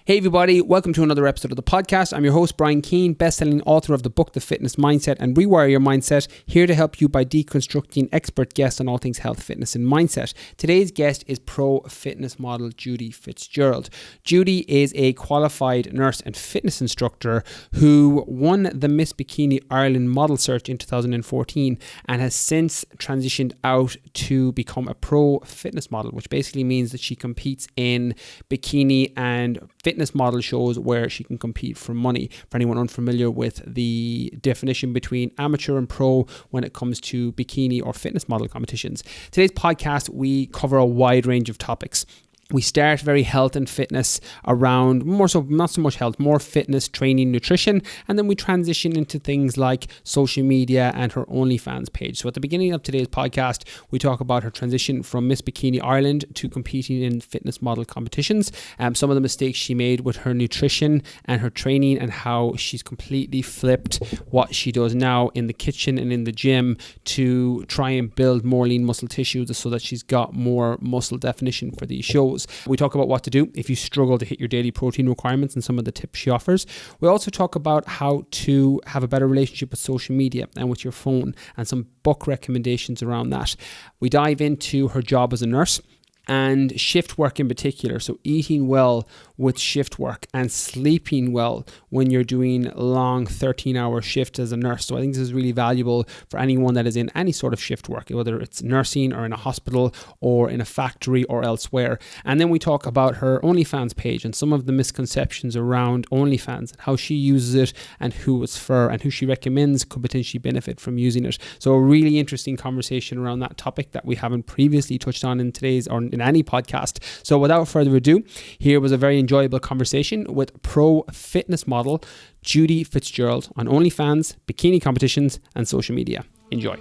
Hey everybody, welcome to another episode of the podcast. I'm your host Brian Keane, best-selling author of the book The Fitness Mindset and Rewire Your Mindset, here to help you by deconstructing expert guests on all things health, fitness and mindset. Today's guest is pro fitness model Judy Fitzgerald. Judy is a qualified nurse and fitness instructor who won the Miss Bikini Ireland model search in 2014 and has since transitioned out to become a pro fitness model, which basically means that she competes in bikini and fitness model shows where she can compete for money. For anyone unfamiliar with the definition between amateur and pro when it comes to bikini or fitness model competitions. Today's podcast, we cover a wide range of topics. We start very health and fitness around more so, not so much health, more fitness, training, nutrition. And then we transition into things like social media and her OnlyFans page. So at the beginning of today's podcast, we talk about her transition from Miss Bikini Ireland to competing in fitness model competitions. Some of the mistakes she made with her nutrition and her training and how she's completely flipped what she does now in the kitchen and in the gym to try and build more lean muscle tissue so that she's got more muscle definition for these shows. We talk about what to do if you struggle to hit your daily protein requirements and some of the tips she offers. We also talk about how to have a better relationship with social media and with your phone and some book recommendations around that. We dive into her job as a nurse and shift work in particular. So eating well with shift work and sleeping well when you're doing long 13-hour shifts as a nurse. So I think this is really valuable for anyone that is in any sort of shift work, whether it's nursing or in a hospital or in a factory or elsewhere. And then we talk about her OnlyFans page and some of the misconceptions around OnlyFans and how she uses it and who it's for and who she recommends could potentially benefit from using it. So a really interesting conversation around that topic that we haven't previously touched on in today's or in any podcast. So without further ado, here was a very enjoyable conversation with pro fitness model Judy Fitzgerald on OnlyFans, bikini competitions and social media. Enjoy.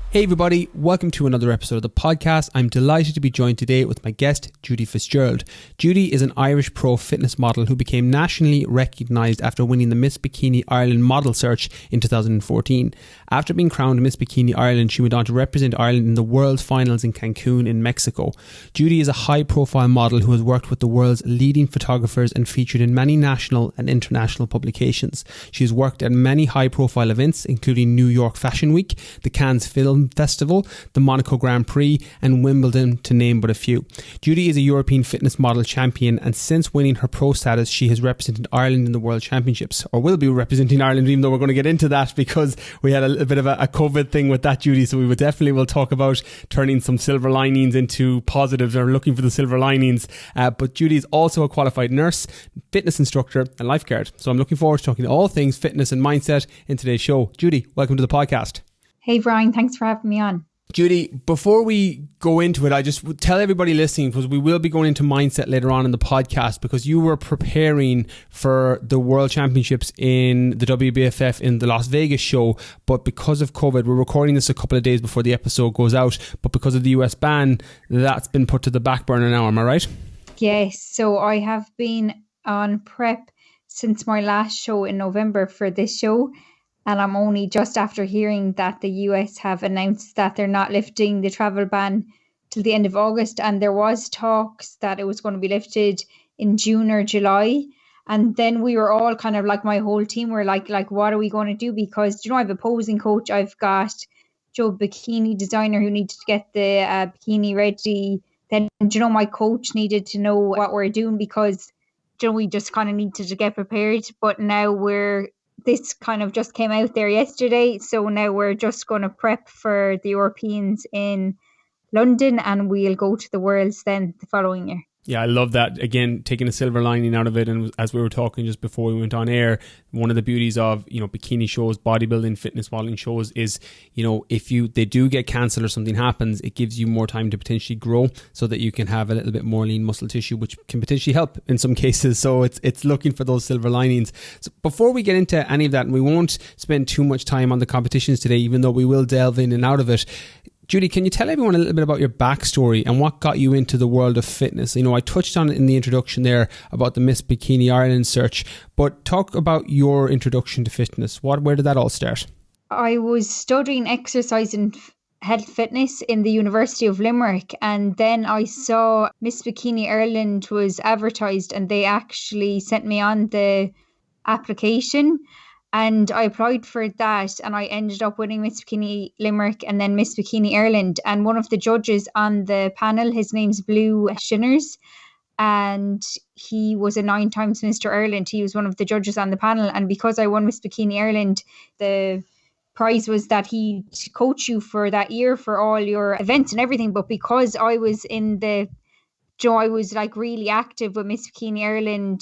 Hey everybody, welcome to another episode of the podcast. I'm delighted to be joined today with my guest, Judy Fitzgerald. Judy is an Irish pro fitness model who became nationally recognised after winning the Miss Bikini Ireland model search in 2014. After being crowned Miss Bikini Ireland, she went on to represent Ireland in the World Finals in Cancun in Mexico. Judy is a high-profile model who has worked with the world's leading photographers and featured in many national and international publications. She has worked at many high-profile events, including New York Fashion Week, the Cannes Film Festival, the Monaco Grand Prix and Wimbledon, to name but a few. Judy is a European fitness model champion, and since winning her pro status, she has represented Ireland in the World Championships, or will be representing Ireland, even though we're going to get into that because we had a little bit of a COVID thing with that, Judy. So we will talk about turning some silver linings into positives or looking for the silver linings. But Judy is also a qualified nurse, fitness instructor and lifeguard. So I'm looking forward to talking all things fitness and mindset in today's show. Judy, welcome to the podcast. Hey Brian, thanks for having me on. Judy, before we go into it, I just would tell everybody listening, because we will be going into mindset later on in the podcast, because you were preparing for the World Championships in the WBFF in the Las Vegas show, but because of COVID, we're recording this a couple of days before the episode goes out, but because of the US ban, that's been put to the back burner now, am I right? Yes, so I have been on prep since my last show in November for this show. And I'm only just after hearing that the US have announced that they're not lifting the travel ban till the end of August. And there was talks that it was going to be lifted in June or July. And then we were all kind of like, my whole team were like, what are we going to do? Because, I have a posing coach. I've got Joe, bikini designer, who needed to get the bikini ready. Then, my coach needed to know what we're doing because, we just kind of needed to get prepared. But now this kind of just came out there yesterday. So now we're just going to prep for the Europeans in London and we'll go to the Worlds then the following year. Yeah, I love that. Again, taking a silver lining out of it. And as we were talking just before we went on air, one of the beauties of, bikini shows, bodybuilding, fitness modeling shows is, if they do get cancelled or something happens, it gives you more time to potentially grow so that you can have a little bit more lean muscle tissue, which can potentially help in some cases. So it's looking for those silver linings. So before we get into any of that, and we won't spend too much time on the competitions today, even though we will delve in and out of it, Judy, can you tell everyone a little bit about your backstory and what got you into the world of fitness? You know, I touched on it in the introduction there about the Miss Bikini Ireland search, but talk about your introduction to fitness. Where did that all start? I was studying exercise and health fitness in the University of Limerick, and then I saw Miss Bikini Ireland was advertised and they actually sent me on the application. And I applied for that and I ended up winning Miss Bikini Limerick and then Miss Bikini Ireland. And one of the judges on the panel, his name's Blue Shinners, and he was a 9 times Mr. Ireland. He was one of the judges on the panel. And because I won Miss Bikini Ireland, the prize was that he'd coach you for that year for all your events and everything. But because I was I was like really active with Miss Bikini Ireland,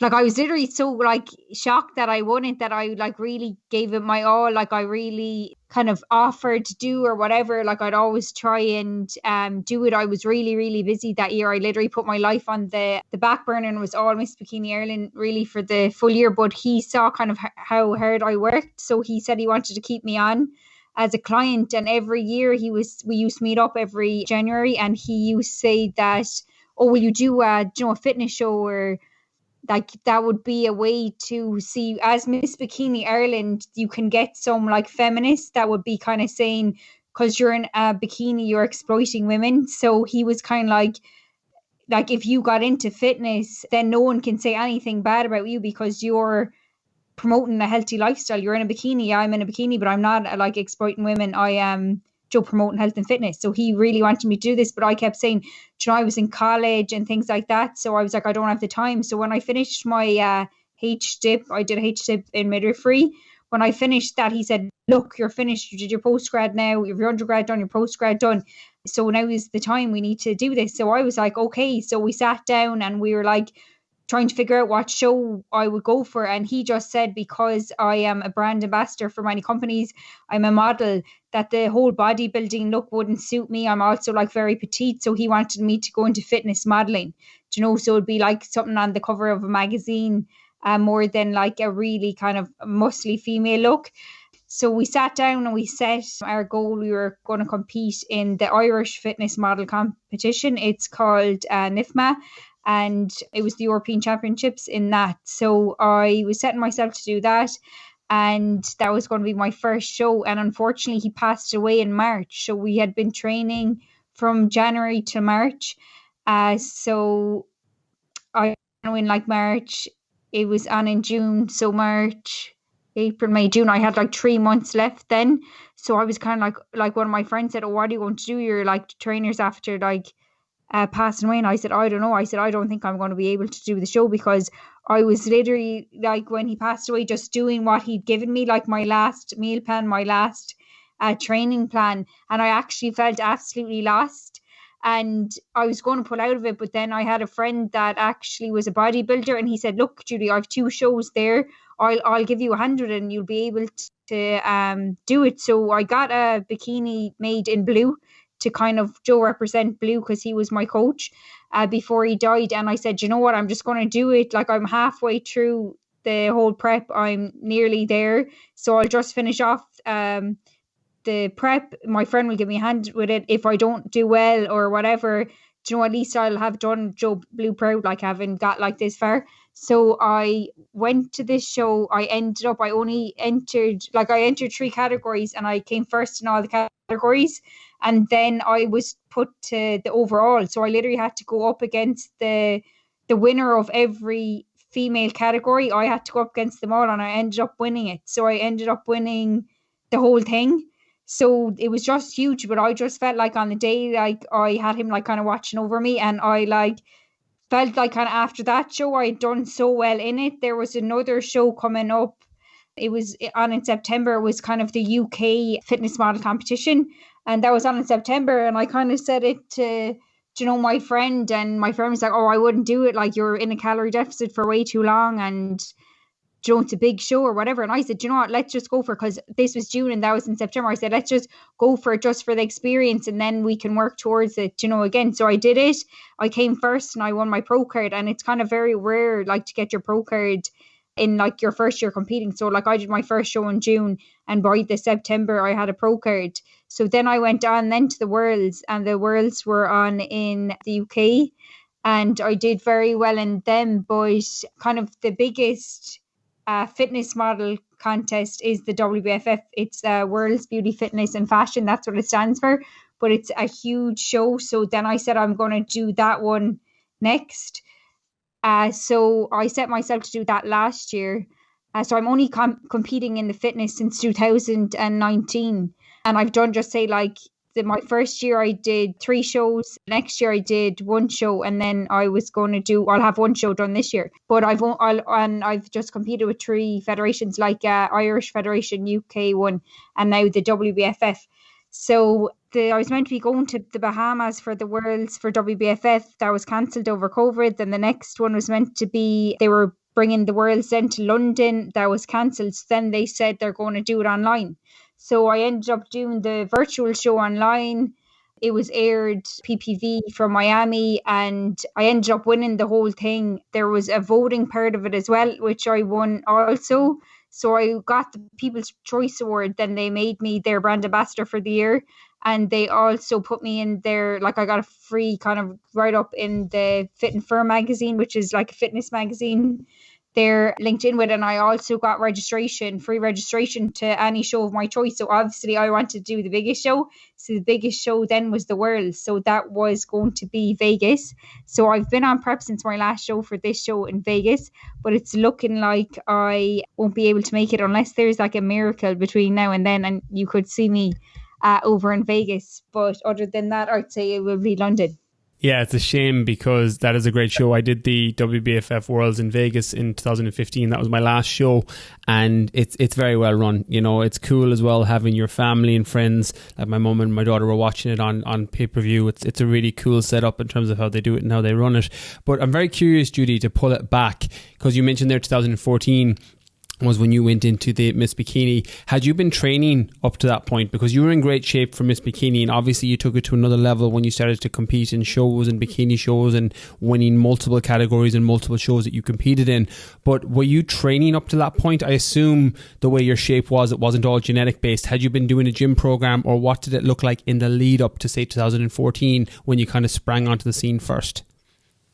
I was literally so like shocked that I won it, that I like really gave it my all. Like I really kind of offered to do or whatever. Like I'd always try and do it. I was really, really busy that year. I literally put my life on the back burner and was all Miss Bikini Ireland really for the full year. But he saw kind of how hard I worked. So he said he wanted to keep me on as a client. And every year we used to meet up every January, and he used to say that, oh, will you do a fitness show, or like that would be a way to see, as Miss Bikini Ireland, you can get some like feminists that would be kind of saying, because you're in a bikini, you're exploiting women. So he was kind of like if you got into fitness, then no one can say anything bad about you because you're promoting a healthy lifestyle. You're in a bikini, I'm in a bikini, but I'm not like exploiting women. I am promoting health and fitness. So he really wanted me to do this, but I kept saying, I was in college and things like that. So I was like, I don't have the time. So when I finished my H-dip, I did a H-dip in midwifery. When I finished that, he said, look, you're finished. You did your postgrad now. You have your undergrad done, your postgrad done. So now is the time we need to do this. So I was like, okay. So we sat down and we were like trying to figure out what show I would go for. And he just said, because I am a brand ambassador for many companies, I'm a model, that the whole bodybuilding look wouldn't suit me. I'm also like very petite. So he wanted me to go into fitness modeling, so it'd be like something on the cover of a magazine, more than like a really kind of muscly female look. So we sat down and we set our goal. We were going to compete in the Irish fitness model competition. It's called NIFMA. And it was the European Championships in that. So I was setting myself to do that. And that was going to be my first show. And unfortunately, he passed away in March. So we had been training from January to March. So I know in like March, it was on in June. So March, April, May, June, I had like 3 months left then. So I was kind of like one of my friends said, oh, what are you going to do? You're like trainers after like passing away. And I said, I don't know. I said, I don't think I'm going to be able to do the show, because I was literally like, when he passed away, just doing what he'd given me, like my last meal plan, my last training plan. And I actually felt absolutely lost. And I was going to pull out of it. But then I had a friend that actually was a bodybuilder, and he said, look, Judy, I have 2 shows there. I'll give you 100 and you'll be able to do it. So I got a bikini made in blue to kind of represent blue, because he was my coach before he died. And I said, you know what, I'm just going to do it. Like I'm halfway through the whole prep. I'm nearly there. So I'll just finish off the prep. My friend will give me a hand with it. If I don't do well or whatever, at least I'll have done Joe Blue proud, like having got like this far. So I went to this show. I entered 3 categories and I came first in all the categories. And then I was put to the overall. So I literally had to go up against the winner of every female category. I had to go up against them all, and I ended up winning it. So I ended up winning the whole thing. So it was just huge. But I just felt like on the day, like I had him like kind of watching over me, and I like felt like kind of after that show I had done so well in it. There was another show coming up. It was on in September. It was kind of the UK fitness model competition. And that was on in September. And I kind of said it to, my friend. And my friend was like, oh, I wouldn't do it. Like, you're in a calorie deficit for way too long. And, it's a big show or whatever. And I said, you know what, let's just go for it. Because this was June and that was in September. I said, let's just go for it just for the experience. And then we can work towards it, again. So I did it. I came first and I won my pro card. And it's kind of very rare, like, to get your pro card in like your first year competing. So like I did my first show in June, and by the September I had a pro card. So then I went on then to the Worlds, and the Worlds were on in the UK, and I did very well in them. But kind of the biggest fitness model contest is the WBFF. It's World's Beauty, Fitness and Fashion. That's what it stands for. But it's a huge show. So then I said I'm going to do that one next. So I set myself to do that last year. So I'm only competing in the fitness since 2019. And I've done just say like my first year I did 3 shows. Next year I did 1 show, and then I was going to I'll have 1 show done this year. But I've just competed with 3 federations, like Irish Federation, UK one, and now the WBFF. So I was meant to be going to the Bahamas for the Worlds for WBFF. That was cancelled over COVID. Then the next one was meant to be, they were bringing the Worlds then to London. That was cancelled. So then they said they're going to do it online. So I ended up doing the virtual show online. It was aired PPV from Miami, and I ended up winning the whole thing. There was a voting part of it as well, which I won also. So I got the People's Choice Award. Then they made me their brand ambassador for the year. And they also put me in there, like I got a free kind of write-up in the Fit and Firm magazine, which is like a fitness magazine. They're linked in with, and I also got free registration to any show of my choice. So obviously I wanted to do the biggest show. So the biggest show then was the World. So that was going to be Vegas. So I've been on prep since my last show for this show in Vegas, but it's looking like I won't be able to make it unless there's like a miracle between now and then, and you could see me over in Vegas. But other than that, I'd say it will be London. Yeah, it's a shame because that is a great show. I did the WBFF Worlds in Vegas in 2015. That was my last show, and it's very well run. You know, it's cool as well having your family and friends. Like my mum and my daughter were watching it on pay-per-view. It's a really cool setup in terms of how they do it and how they run it. But I'm very curious, Judy, to pull it back, because you mentioned there 2014 was when you went into the Miss Bikini. Had you been training up to that point? Because you were in great shape for Miss Bikini, and obviously you took it to another level when you started to compete in shows and bikini shows and winning multiple categories and multiple shows that you competed in. But were you training up to that point? I assume the way your shape was, it wasn't all genetic based. Had you been doing a gym program, or what did it look like in the lead up to say 2014 when you kind of sprang onto the scene first?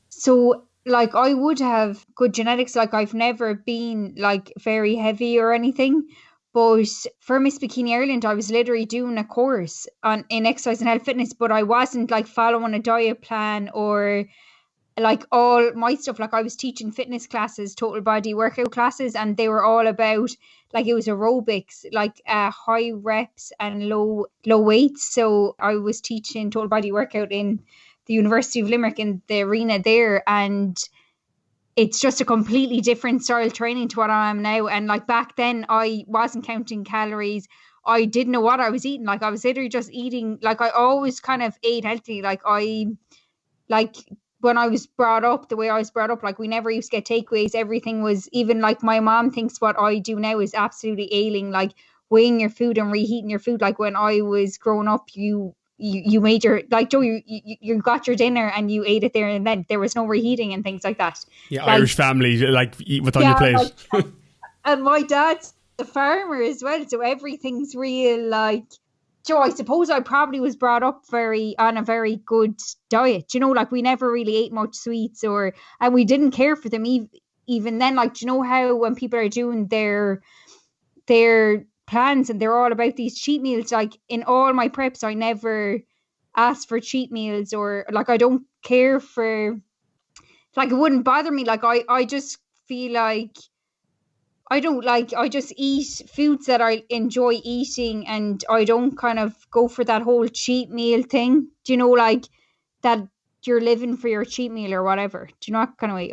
So like I would have good genetics. Like I've never been like very heavy or anything, but for Miss Bikini Ireland, I was literally doing a course in exercise and health fitness, but I wasn't like following a diet plan or like all my stuff. Like I was teaching fitness classes, total body workout classes, and they were all about like, it was aerobics, like high reps and low weights. So I was teaching total body workout in the University of Limerick in the arena there, and it's just a completely different style training to what I am now. And like back then I wasn't counting calories. I didn't know what I was eating. Like I was literally just eating, like I always kind of ate healthy. Like when I was brought up, the way I was brought up, like we never used to get takeaways. Everything was, even like my mom thinks what I do now is absolutely ailing, like weighing your food and reheating your food. Like when I was growing up, you made your, like Joe, you got your dinner and you ate it there and then. There was no reheating and things like that. Yeah, like, Irish family, like eat what's on your plate. Like, and my dad's a farmer as well, so everything's real. Like, Joe, I suppose I probably was brought up on a very good diet. You know, like we never really ate much sweets, and we didn't care for them even then. Like, you know how when people are doing their plans and they're all about these cheat meals, like in all my preps I never asked for cheat meals, or like I don't care for, like it wouldn't bother me. Like I just feel like I just eat foods that I enjoy eating, and I don't kind of go for that whole cheat meal thing. Do you know, like that you're living for your cheat meal or whatever? Do you know that kind of way?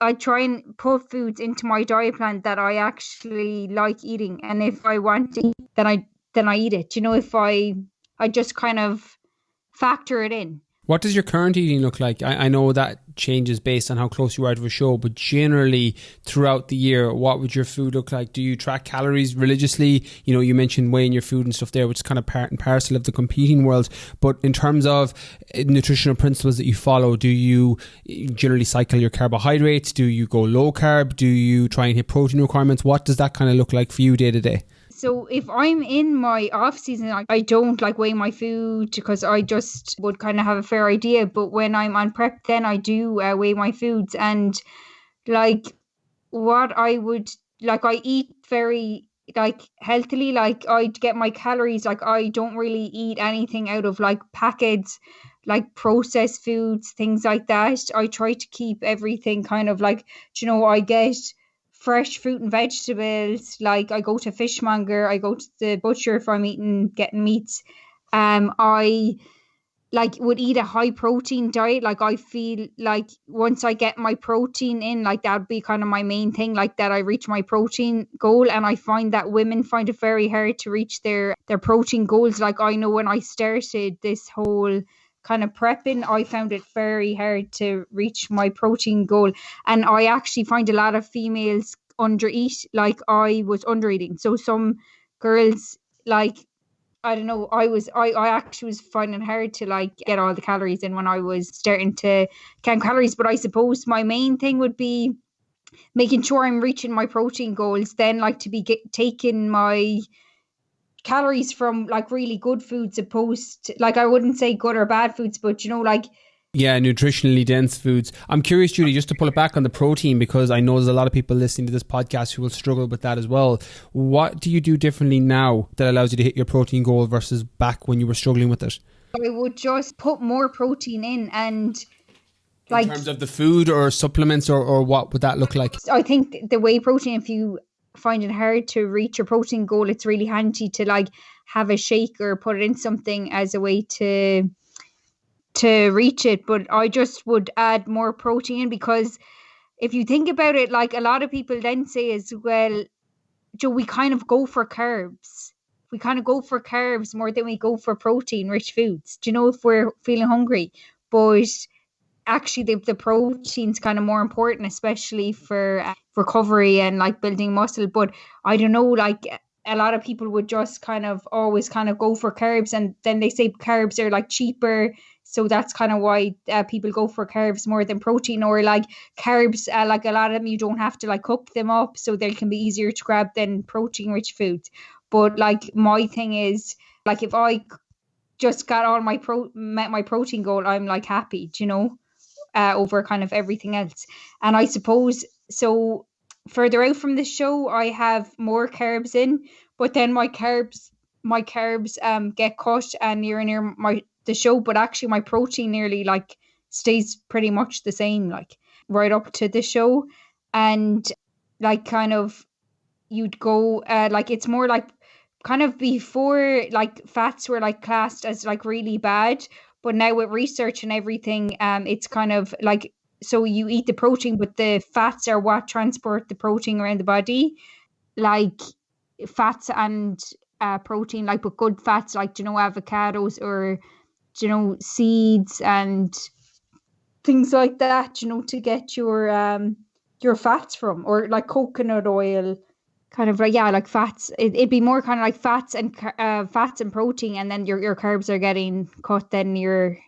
I try and put foods into my diet plan that I actually like eating, and if I want to eat, then I eat it. You know, if I just kind of factor it in. What does your current eating look like? I know that changes based on how close you are to a show, but generally throughout the year, what would your food look like? Do you track calories religiously? You know, you mentioned weighing your food and stuff there, which is kind of part and parcel of the competing world. But in terms of nutritional principles that you follow, do you generally cycle your carbohydrates? Do you go low carb? Do you try and hit protein requirements? What does that kind of look like for you day to day? So if I'm in my off season, I don't like weigh my food because I just would kind of have a fair idea. But when I'm on prep, then I do weigh my foods. And like what I would like, I eat very like healthily. Like I get my calories. Like I don't really eat anything out of like packets, like processed foods, things like that. I try to keep everything kind of like, I get fresh fruit and vegetables. Like I go to fishmonger, I go to the butcher if I'm getting meats. I like would eat a high protein diet. Like I feel like once I get my protein in, like that'd be kind of my main thing, like that I reach my protein goal. And I find that women find it very hard to reach their protein goals. Like I know when I started this whole kind of prepping, I found it very hard to reach my protein goal. And I actually find a lot of females undereat. Like I was undereating. So some girls, like, I don't know, I actually was finding it hard to like get all the calories in when I was starting to count calories. But I suppose my main thing would be making sure I'm reaching my protein goals, then like to be taking my calories from like really good foods, opposed to, like, I wouldn't say good or bad foods, but like, yeah, nutritionally dense foods. I'm curious, Judy, just to pull it back on the protein, because I know there's a lot of people listening to this podcast who will struggle with that as well. What do you do differently now that allows you to hit your protein goal versus back when you were struggling with it? I would just put more protein in. And like, in terms of the food or supplements, or what would that look like? I think the whey protein, if you find it hard to reach your protein goal, it's really handy to like have a shake or put it in something as a way to reach it. But I just would add more protein, because if you think about it, like a lot of people then say as well, we kind of go for carbs. We kind of go for carbs more than we go for protein rich foods, if we're feeling hungry. But actually the protein's kind of more important, especially for recovery and like building muscle. But I don't know, like a lot of people would just kind of always kind of go for carbs, and then they say carbs are like cheaper, so that's kind of why people go for carbs more than protein. Or like carbs, like a lot of them you don't have to like cook them up, so they can be easier to grab than protein rich foods. But like my thing is, like if I just got all met my protein goal, I'm like happy, over kind of everything else. And I suppose so further out from the show I have more carbs in, but then my carbs get cut and near the show, but actually my protein nearly like stays pretty much the same, like right up to the show. And like kind of you'd go like it's more like kind of before, like fats were like classed as like really bad, but now with research and everything, it's kind of like, so you eat the protein, but the fats are what transport the protein around the body. Like fats and protein, like, but good fats, like, avocados or, seeds and things like that, to get your fats from, or like coconut oil, kind of like, yeah, like fats. It'd be more kind of like fats and protein, and then your carbs are getting cut then near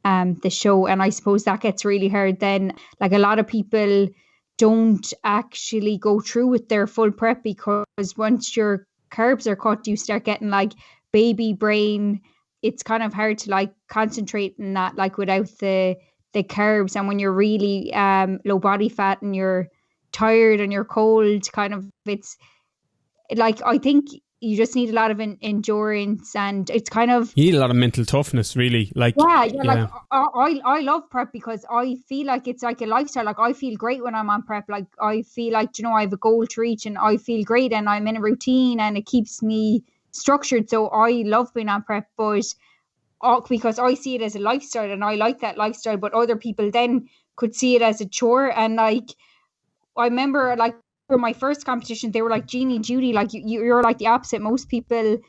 the show. And I suppose that gets really hard then. Like a lot of people don't actually go through with their full prep, because once your carbs are cut, you start getting like baby brain. It's kind of hard to like concentrate in that, like without the carbs. And when you're really low body fat and you're tired and you're cold, kind of, it's like, I think you just need a lot of endurance, and it's kind of, you need a lot of mental toughness, really. Like yeah. Like I love prep because I feel like it's like a lifestyle. Like I feel great when I'm on prep. Like I feel like, I have a goal to reach, and I feel great, and I'm in a routine, and it keeps me structured. So I love being on prep, but because I see it as a lifestyle and I like that lifestyle. But other people then could see it as a chore. And like I remember, like, for my first competition, they were like, Jeannie, Judy, like you're like the opposite. Most people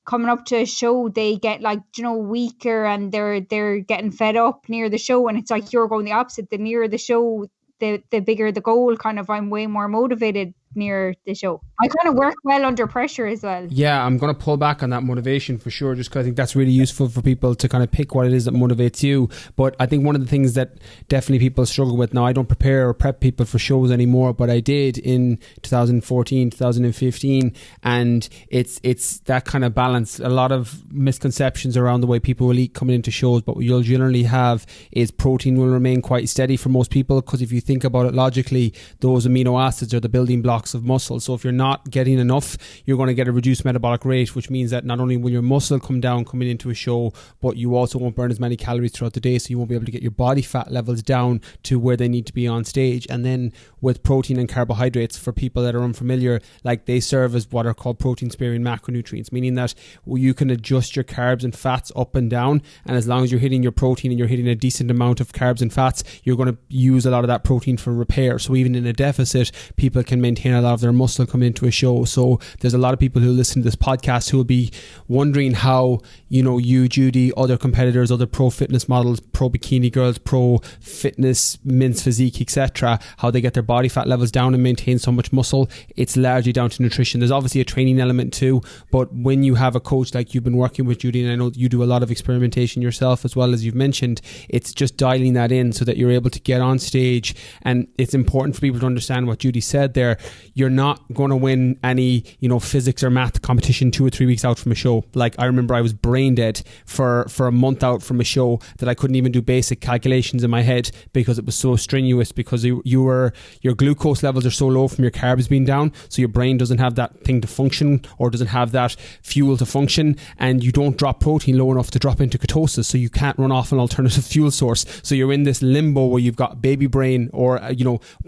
coming up to a show, they get like, weaker, and they're getting fed up near the show. And it's like, you're going the opposite. The nearer the show, the bigger the goal. Kind of, I'm way more motivated near the show. I kind of work well under pressure as well. Yeah, I'm going to pull back on that motivation for sure, just because I think that's really useful for people to kind of pick what it is that motivates you. But I think one of the things that definitely people struggle with now, I don't prepare or prep people for shows anymore, but I did in 2014, 2015, and it's that kind of balance. A lot of misconceptions around the way people will eat coming into shows, but what you'll generally have is protein will remain quite steady for most people, because if you think about it logically, those amino acids are the building blocks of muscle. So if you're not getting enough, you're going to get a reduced metabolic rate, which means that not only will your muscle come down coming into a show, but you also won't burn as many calories throughout the day, so you won't be able to get your body fat levels down to where they need to be on stage. And then with protein and carbohydrates, for people that are unfamiliar, like they serve as what are called protein sparing macronutrients, meaning that you can adjust your carbs and fats up and down, and as long as you're hitting your protein and you're hitting a decent amount of carbs and fats, you're going to use a lot of that protein for repair. So even in a deficit, people can maintain a lot of their muscle coming into a show. So there's a lot of people who listen to this podcast who will be wondering how, you, Judy, other competitors, other pro fitness models, pro bikini girls, pro fitness, men's physique, etc., how they get their body fat levels down and maintain so much muscle. It's largely down to nutrition. There's obviously a training element too, but when you have a coach like you've been working with, Judy, and I know you do a lot of experimentation yourself as well, as you've mentioned, it's just dialing that in so that you're able to get on stage. And it's important for people to understand what Judy said there. You're not going to win any, physics or math competition 2 or 3 weeks out from a show. Like, I remember I was brain dead for a month out from a show that I couldn't even do basic calculations in my head because it was so strenuous, because your glucose levels are so low from your carbs being down, so your brain doesn't have that thing to function, or doesn't have that fuel to function, and you don't drop protein low enough to drop into ketosis, so you can't run off an alternative fuel source. So you're in this limbo where you've got baby brain, or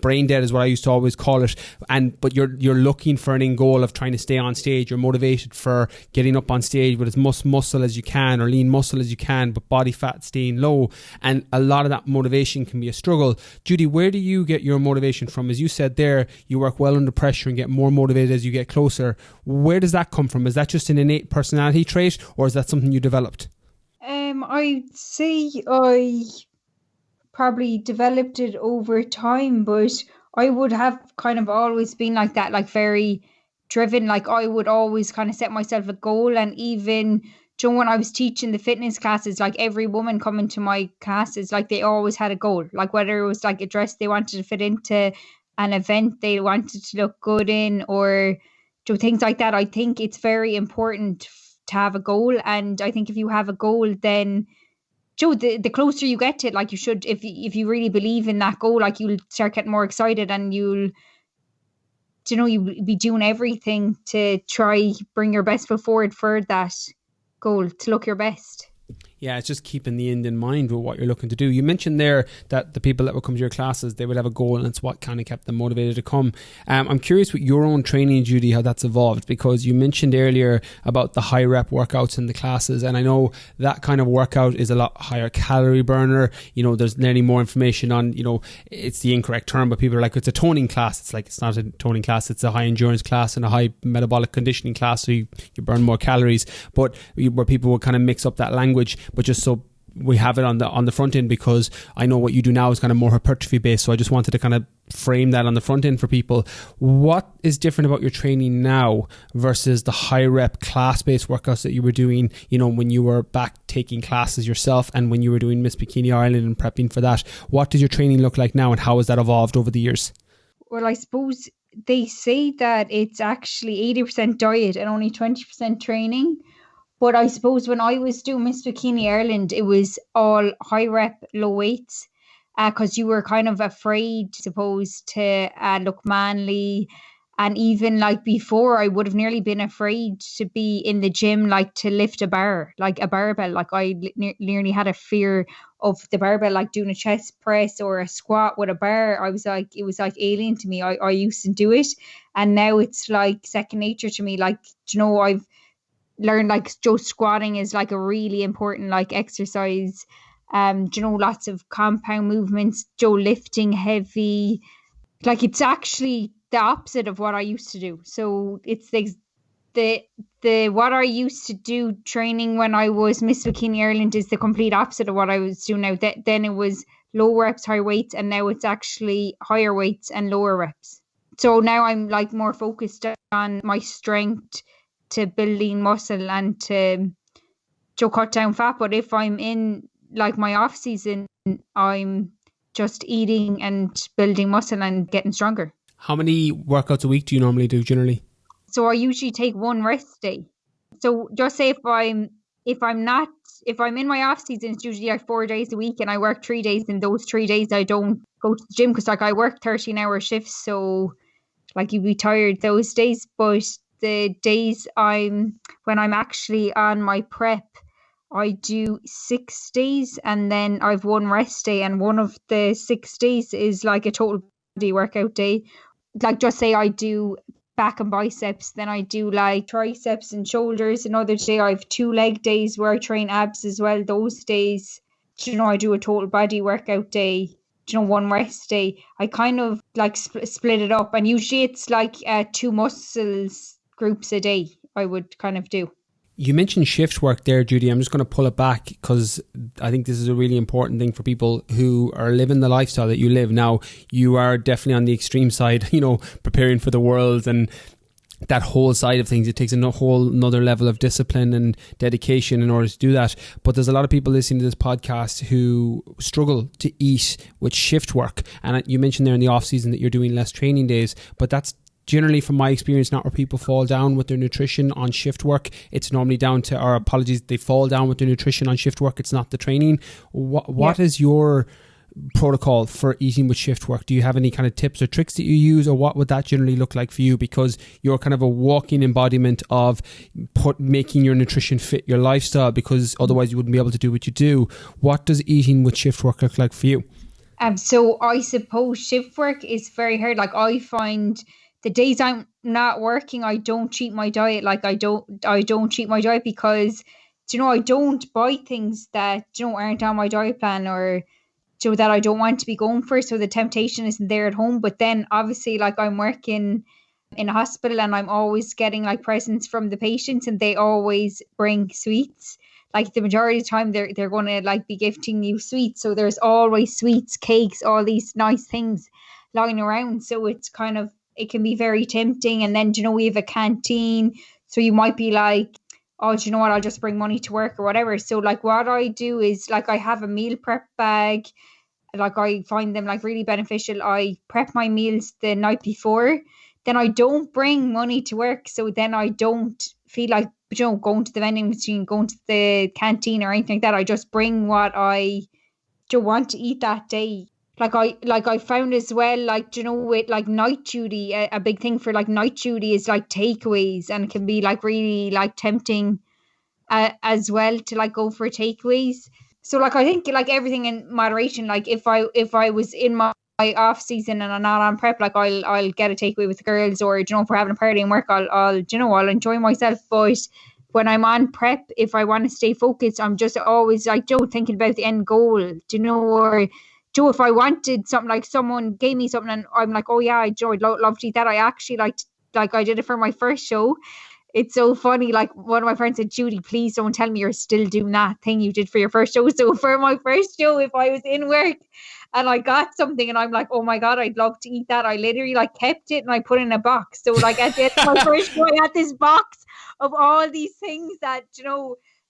brain dead is what I used to always call it, but you're looking for an end goal of trying to stay on stage. You're motivated for getting up on stage with as much muscle as you can, or lean muscle as you can, but body fat staying low, and a lot of that motivation can be a struggle. Judy, where do you get your motivation from? As you said there, you work well under pressure and get more motivated as you get closer. Where does that come from? Is that just an innate personality trait, or is that something you developed? I'd say I probably developed it over time, but I would have kind of always been like that, like very driven. Like, I would always kind of set myself a goal, and even when I was teaching the fitness classes, like every woman coming to my classes, like they always had a goal, like whether it was like a dress they wanted to fit into an event they wanted to look good in, or things like that. I think it's very important to have a goal, and I think if you have a goal, then the closer you get to it, like you should, if you really believe in that goal, like you'll start getting more excited, and you'll be doing everything to try bring your best foot forward for that goal, to look your best. Yeah, it's just keeping the end in mind with what you're looking to do. You mentioned there that the people that would come to your classes, they would have a goal, and it's what kind of kept them motivated to come. I'm curious with your own training, Judy, how that's evolved, because you mentioned earlier about the high rep workouts in the classes, and I know that kind of workout is a lot higher calorie burner. There's nearly more information on, it's the incorrect term, but people are like, it's a toning class. It's like, it's not a toning class, it's a high endurance class and a high metabolic conditioning class, so you burn more calories. But where people will kind of mix up that language, but just so we have it on the front end, because I know what you do now is kind of more hypertrophy based, so I just wanted to kind of frame that on the front end for people. What is different about your training now versus the high rep class based workouts that you were doing, when you were back taking classes yourself, and when you were doing Miss Bikini Ireland and prepping for that? What does your training look like now, and how has that evolved over the years? Well, I suppose they say that it's actually 80% diet and only 20% training. But I suppose when I was doing Miss Bikini Ireland, it was all high rep, low weights, because you were kind of afraid, suppose, to look manly. And even like before, I would have nearly been afraid to be in the gym, like to lift a bar, like a barbell. Like I nearly had a fear of the barbell, like doing a chest press or a squat with a bar. I was like, it was like alien to me. I used to do it, and now it's like second nature to me. Like, I've learned like squatting is like a really important like exercise. Lots of compound movements, lifting heavy. Like, it's actually the opposite of what I used to do. So it's the what I used to do training when I was Miss Bikini Ireland is the complete opposite of what I was doing now. Then it was low reps, high weights, and now it's actually higher weights and lower reps. So now I'm like more focused on my strength to building muscle and to cut down fat. But if I'm in like my off season, I'm just eating and building muscle and getting stronger. How many workouts a week do you normally do generally? So I usually take one rest day. So just say if I'm in my off season, it's usually like 4 days a week, and I work 3 days. And those 3 days I don't go to the gym because like I work 13-hour shifts, so like you'd be tired those days. But the days when I'm actually on my prep, I do 6 days, and then I've one rest day, and one of the 6 days is like a total body workout day. Like just say I do back and biceps, then I do like triceps and shoulders. Another day I have 2 leg days where I train abs as well. Those days, I do a total body workout day, one rest day. I kind of like split it up, and usually it's like 2 muscles groups a day I would kind of do. You mentioned shift work there, Judy. I'm just going to pull it back because I think this is a really important thing for people who are living the lifestyle that you live. Now, you are definitely on the extreme side, preparing for the world and that whole side of things. It takes a whole another level of discipline and dedication in order to do that. But there's a lot of people listening to this podcast who struggle to eat with shift work. And you mentioned there in the off season that you're doing less training days, but that's generally, from my experience, not where people fall down with their nutrition on shift work. It's normally down to, or apologies, they fall down with their nutrition on shift work. It's not the training. What is your protocol for eating with shift work? Do you have any kind of tips or tricks that you use, or what would that generally look like for you? Because you're kind of a walking embodiment of making your nutrition fit your lifestyle, because otherwise you wouldn't be able to do what you do. What does eating with shift work look like for you? So I suppose shift work is very hard. Like I find the days I'm not working, I don't cheat my diet. Like I don't cheat my diet because, I don't buy things that, aren't on my diet plan, or, that I don't want to be going for. So the temptation isn't there at home. But then obviously like I'm working in a hospital, and I'm always getting like presents from the patients, and they always bring sweets. Like the majority of the time they're going to like be gifting you sweets. So there's always sweets, cakes, all these nice things lying around. So it's kind of, it can be very tempting. And then, we have a canteen. So you might be like, oh, do you know what? I'll just bring money to work or whatever. So like what I do is like I have a meal prep bag. Like I find them like really beneficial. I prep my meals the night before. Then I don't bring money to work. So then I don't feel like, going to the vending machine, going to the canteen or anything like that. I just bring what I want to eat that day. Like I found as well, like, with like night duty, a big thing for like night duty is like takeaways, and it can be like really like tempting as well to like go for takeaways. So like I think like everything in moderation. Like if I was in my off season and I'm not on prep, like I'll get a takeaway with the girls, or if we're having a party and work, I'll enjoy myself. But when I'm on prep, if I want to stay focused, I'm just always like thinking about the end goal, or if I wanted something, like someone gave me something and I'm like, oh yeah, I'd love to eat that. I actually like I did it for my first show. It's so funny. Like one of my friends said, Judy, please don't tell me you're still doing that thing you did for your first show. So for my first show, if I was in work and I got something and I'm like, oh my God, I'd love to eat that, I literally like kept it and I put it in a box. So like at the end of my first show, I had this box of all these things that,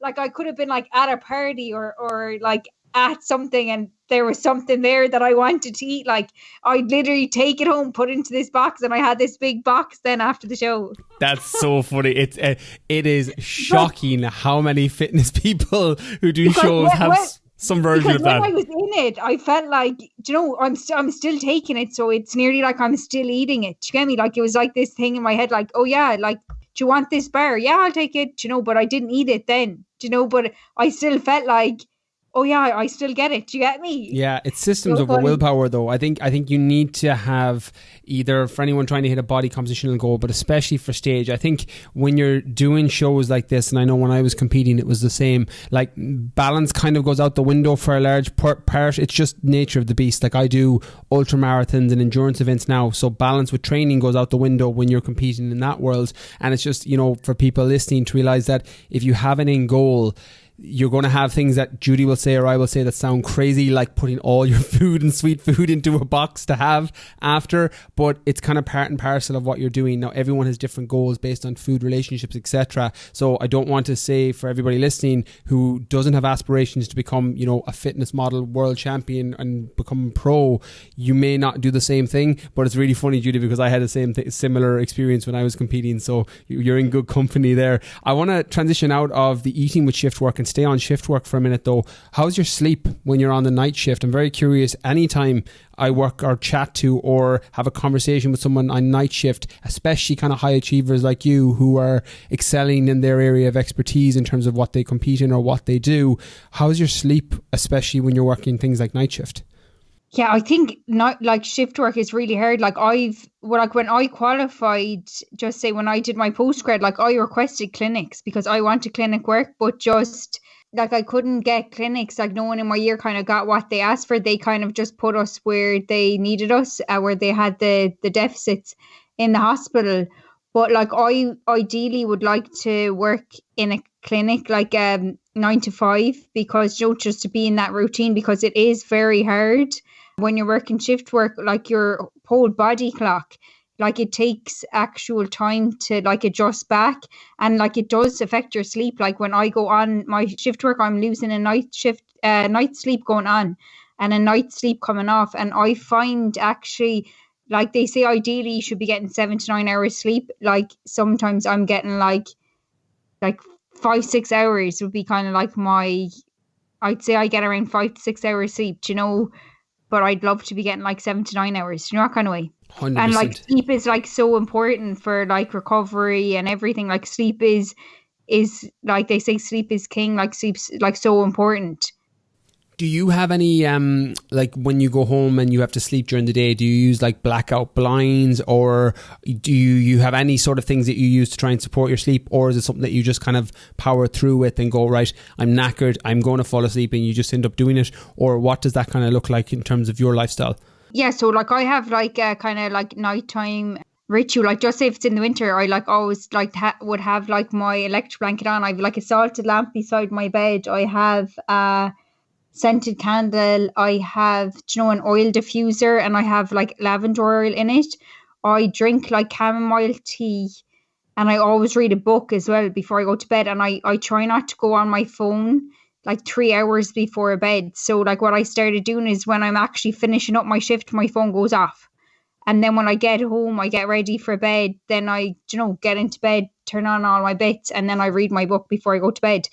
like I could have been like at a party or like at something, and there was something there that I wanted to eat. Like I'd literally take it home, put it into this box, and I had this big box then after the show. That's so funny. It is shocking how many fitness people who do shows have some version of that. When I was in it, I felt like, I'm still taking it, so it's nearly like I'm still eating it. Do you get me? Like it was like this thing in my head, like, oh yeah, like, do you want this bar? Yeah, I'll take it. But I didn't eat it then. But I still felt like, oh yeah, I still get it. Do you get me? Yeah, it's systems over willpower though. I think you need to have, either for anyone trying to hit a body compositional goal, but especially for stage. I think when you're doing shows like this, and I know when I was competing it was the same, like balance kind of goes out the window for a large part. It's just nature of the beast. Like I do ultra marathons and endurance events now, so balance with training goes out the window when you're competing in that world. And it's just, for people listening to realize that if you have an end goal, you're going to have things that Judy will say or I will say that sound crazy, like putting all your food and sweet food into a box to have after, but it's kind of part and parcel of what you're doing. Now, everyone has different goals based on food, relationships, etc. So I don't want to say for everybody listening who doesn't have aspirations to become, you know, a fitness model, world champion and become pro, you may not do the same thing. But it's really funny, Judy, because I had the similar experience when I was competing. So you're in good company there. I want to transition out of the eating with shift work and stay on shift work for a minute though. How's your sleep when you're on the night shift? I'm very curious. Anytime I work or chat to or have a conversation with someone on night shift, especially kind of high achievers like you who are excelling in their area of expertise in terms of what they compete in or what they do, how's your sleep, especially when you're working things like night shift? Yeah, I think not like shift work is really hard. Like when I qualified, just say when I did my postgrad, like I requested clinics because I wanted clinic work, but just like I couldn't get clinics. Like no one in my year kind of got what they asked for. They kind of just put us where they needed us, where they had the deficits in the hospital. But like I ideally would like to work in a clinic like 9 to 5 because, you know, just to be in that routine, because it is very hard when you're working shift work, like your whole body clock, like it takes actual time to like adjust back, and like it does affect your sleep. Like when I go on my shift work, I'm losing a night sleep going on and a night sleep coming off. And I find actually, like they say, ideally you should be getting 7 to 9 hours sleep. Like sometimes I'm getting like 5-6 hours would be kind of like I'd say I get around 5 to 6 hours sleep, you know, but I'd love to be getting like 7 to 9 hours, you know, that kind of way. 100%. And like sleep is like so important for like recovery and everything. Like sleep is like they say sleep is king, like sleep's like so important. Do you have any, like when you go home and you have to sleep during the day, do you use like blackout blinds, or do you have any sort of things that you use to try and support your sleep? Or is it something that you just kind of power through with and go, right, I'm knackered, I'm going to fall asleep, and you just end up doing it? Or what does that kind of look like in terms of your lifestyle? Yeah, so like I have like a kind of like nighttime ritual. Like just say if it's in the winter, I like always like would have like my electric blanket on. I have like a salted lamp beside my bed. I have scented candle. I have, you know, an oil diffuser, and I have like lavender oil in it. I drink like chamomile tea, and I always read a book as well before I go to bed. And I try not to go on my phone like 3 hours before bed. So like what I started doing is when I'm actually finishing up my shift, my phone goes off. And then when I get home, I get ready for bed. Then I, you know, get into bed, turn on all my bits, and then I read my book before I go to bed.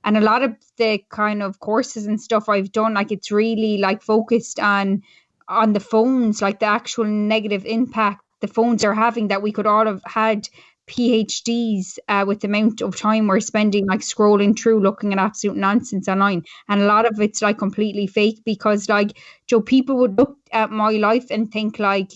And a lot of the kind of courses and stuff I've done, like it's really like focused on the phones, like the actual negative impact the phones are having, that we could all have had PhDs with the amount of time we're spending like scrolling through looking at absolute nonsense online. And a lot of it's like completely fake, because like, Joe, people would look at my life and think like,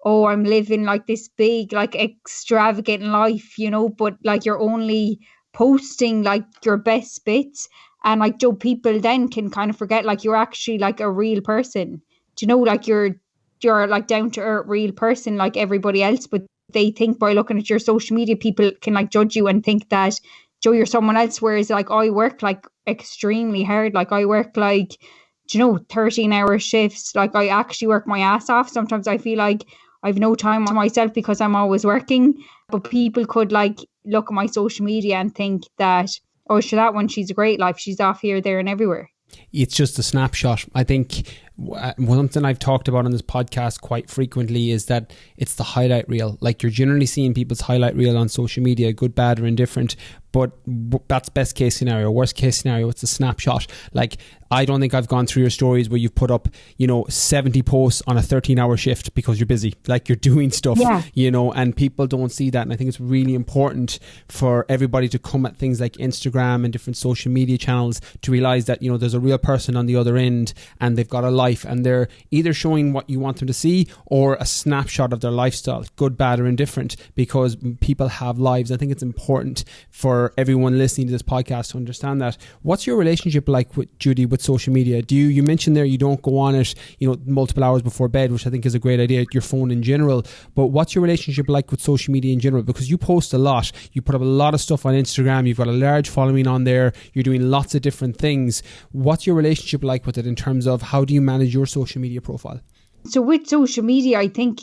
oh, I'm living like this big, like extravagant life, you know, but like you're only posting like your best bits. And like, Joe, people then can kind of forget like you're actually like a real person. Do you know, like you're like down to earth real person like everybody else, but they think by looking at your social media, people can like judge you and think that, Joe, you're someone else. Whereas like I work like extremely hard. Like I work like, you know, 13-hour shifts. Like I actually work my ass off. Sometimes I feel like I've no time to myself because I'm always working. But people could like look at my social media and think that, oh, sure, that one, she's a great life. She's off here, there and everywhere. It's just a snapshot. I think something I've talked about on this podcast quite frequently is that it's the highlight reel. Like you're generally seeing people's highlight reel on social media, good, bad or indifferent, but that's best case scenario. Worst case scenario, it's a snapshot. Like I don't think I've gone through your stories where you've put up, you know, 70 posts on a 13-hour shift because you're busy, like you're doing stuff, you know, and people don't see that. And I think it's really important for everybody to come at things like Instagram and different social media channels to realize that, you know, there's a real person on the other end and they've got a life, and they're either showing what you want them to see or a snapshot of their lifestyle, good, bad or indifferent, because people have lives. I think it's important for everyone listening to this podcast to understand that. What's your relationship like with Judy with social media? You mentioned there you don't go on it, multiple hours before bed, which I think is a great idea, your phone in general, but what's your relationship like with social media in general? Because you post a lot, you put up a lot of stuff on Instagram, you've got a large following on there, you're doing lots of different things. What's your relationship like with it in terms of how do you manage your social media profile? So with social media, I think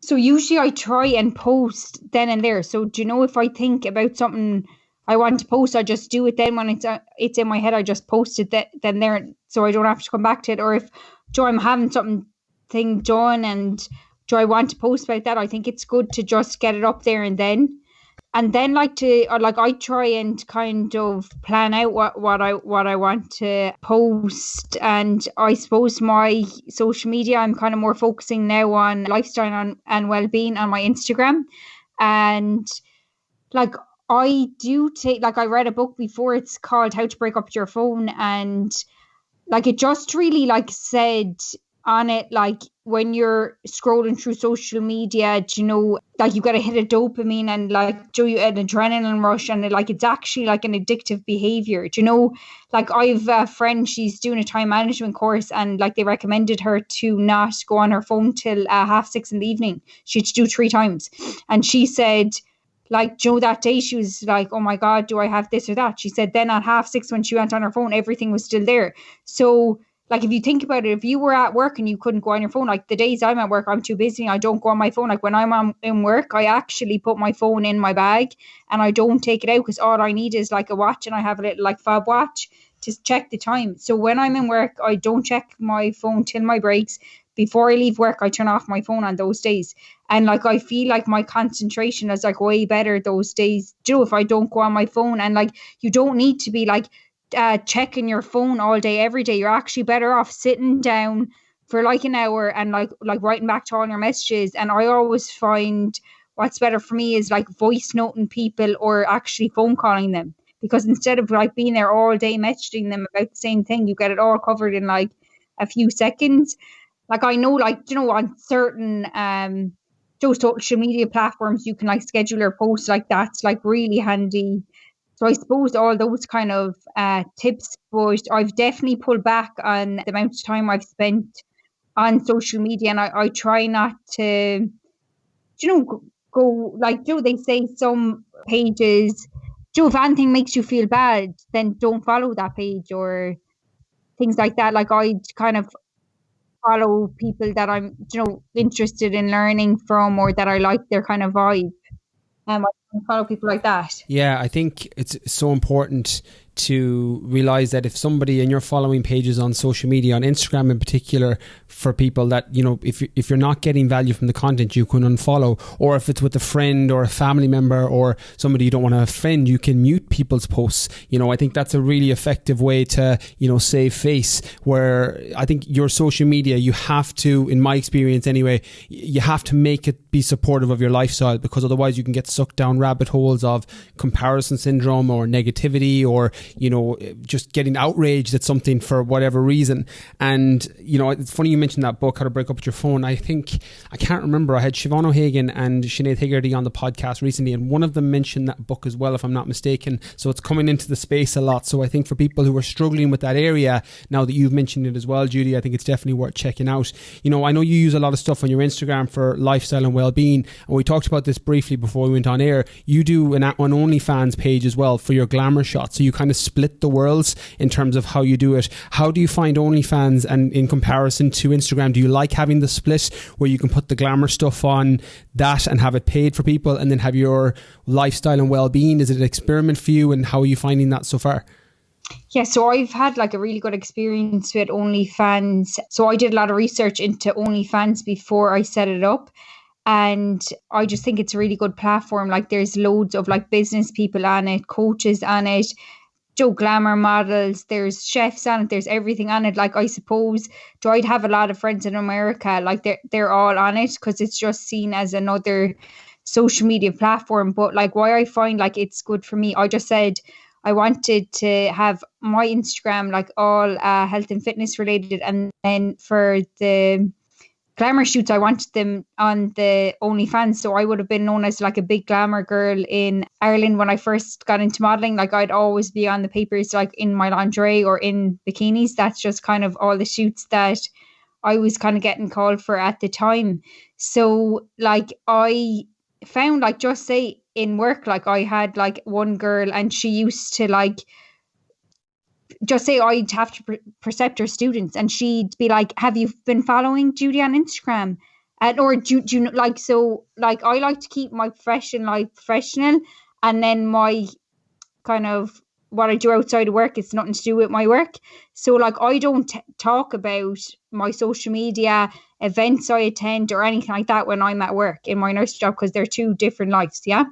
so usually I try and post then and there. So if I think about something I want to post, I just do it then when it's in my head. I just post it then there, so I don't have to come back to it. Or if I'm having something done and I want to post about that, I think it's good to just get it up there and then. And then I try and kind of plan out what I want to post. And I suppose my social media, I'm kind of more focusing now on lifestyle and well-being on my Instagram. And I do take, I read a book before, it's called How to Break Up Your Phone. And it just really said on it, when you're scrolling through social media, you got to hit a dopamine and you an adrenaline rush, and it's actually an addictive behavior. I've a friend, she's doing a time management course, and they recommended her to not go on her phone till 6:30 in the evening. She had to do 3 times, and she said, that day she was oh my God, do I have this or that? She said then at 6:30 when she went on her phone, everything was still there. So if you think about it, if you were at work and you couldn't go on your phone, the days I'm at work, I'm too busy, I don't go on my phone. When I'm in work, I actually put my phone in my bag and I don't take it out, because all I need is a watch, and I have a little fob watch to check the time. So when I'm in work, I don't check my phone till my breaks. Before I leave work, I turn off my phone on those days. And I feel my concentration is way better those days, if I don't go on my phone. And you don't need to be checking your phone all day every day. You're actually better off sitting down for an hour and writing back to all your messages. And I always find what's better for me is voice noting people or actually phone calling them, because instead of being there all day messaging them about the same thing, you get it all covered in a few seconds. I know on certain social media platforms you can schedule your posts, that's really handy. So I suppose all those kind of tips, but I've definitely pulled back on the amount of time I've spent on social media, and I try not to, go they say some pages, if anything makes you feel bad, then don't follow that page or things like that. I kind of follow people that I'm, interested in learning from, or that I like their kind of vibe. I follow people like that. Yeah, I think it's so important to realize that if somebody in your following pages on social media, on Instagram in particular, for people that, if you're not getting value from the content, you can unfollow. Or if it's with a friend or a family member or somebody you don't want to offend, you can mute people's posts. I think that's a really effective way to, save face, where I think your social media, you have to, in my experience anyway, you have to make it be supportive of your lifestyle, because otherwise you can get sucked down rabbit holes of comparison syndrome or negativity, or just getting outraged at something for whatever reason. And it's funny you mentioned that book, How to Break Up With Your Phone. I can't remember, I had Siobhan O'Hagan and Sinead Higgerty on the podcast recently, and one of them mentioned that book as well, if I'm not mistaken. So it's coming into the space a lot. So I think for people who are struggling with that area, now that you've mentioned it as well, Judy, I think it's definitely worth checking out. I know you use a lot of stuff on your Instagram for lifestyle and well-being, and we talked about this briefly before we went on air. You do an OnlyFans page as well for your glamour shots, so you kind of split the worlds in terms of how you do it. How do you find OnlyFans, and in comparison to Instagram, do you like having the split where you can put the glamour stuff on that and have it paid for people, and then have your lifestyle and well-being? Is it an experiment for you, and how are you finding that so far? Yeah, so I've had a really good experience with OnlyFans. So I did a lot of research into OnlyFans before I set it up, and I just think it's a really good platform. There's loads of business people on it, coaches on it, glamour models, there's chefs on it, there's everything on it. I suppose I'd have a lot of friends in America, they're all on it, because it's just seen as another social media platform. But why I find it's good for me, I just said I wanted to have my Instagram like all health and fitness related, and then for the glamour shoots I wanted them on the OnlyFans, so I would have been known as like a big glamour girl in Ireland when I first got into modelling. Like I'd always be on the papers like in my lingerie or in bikinis. That's just kind of all the shoots that I was kind of getting called for at the time. So like I found like, just say in work, like I had like one girl and she used to like, just say I'd have to precept her students and she'd be like, have you been following Judy on Instagram? And or do you like, so like I like to keep my profession like professional, and then my kind of what I do outside of work, it's nothing to do with my work. So like I don't talk about my social media, events I attend or anything like that when I'm at work in my nurse job, because they're two different lives. Yeah.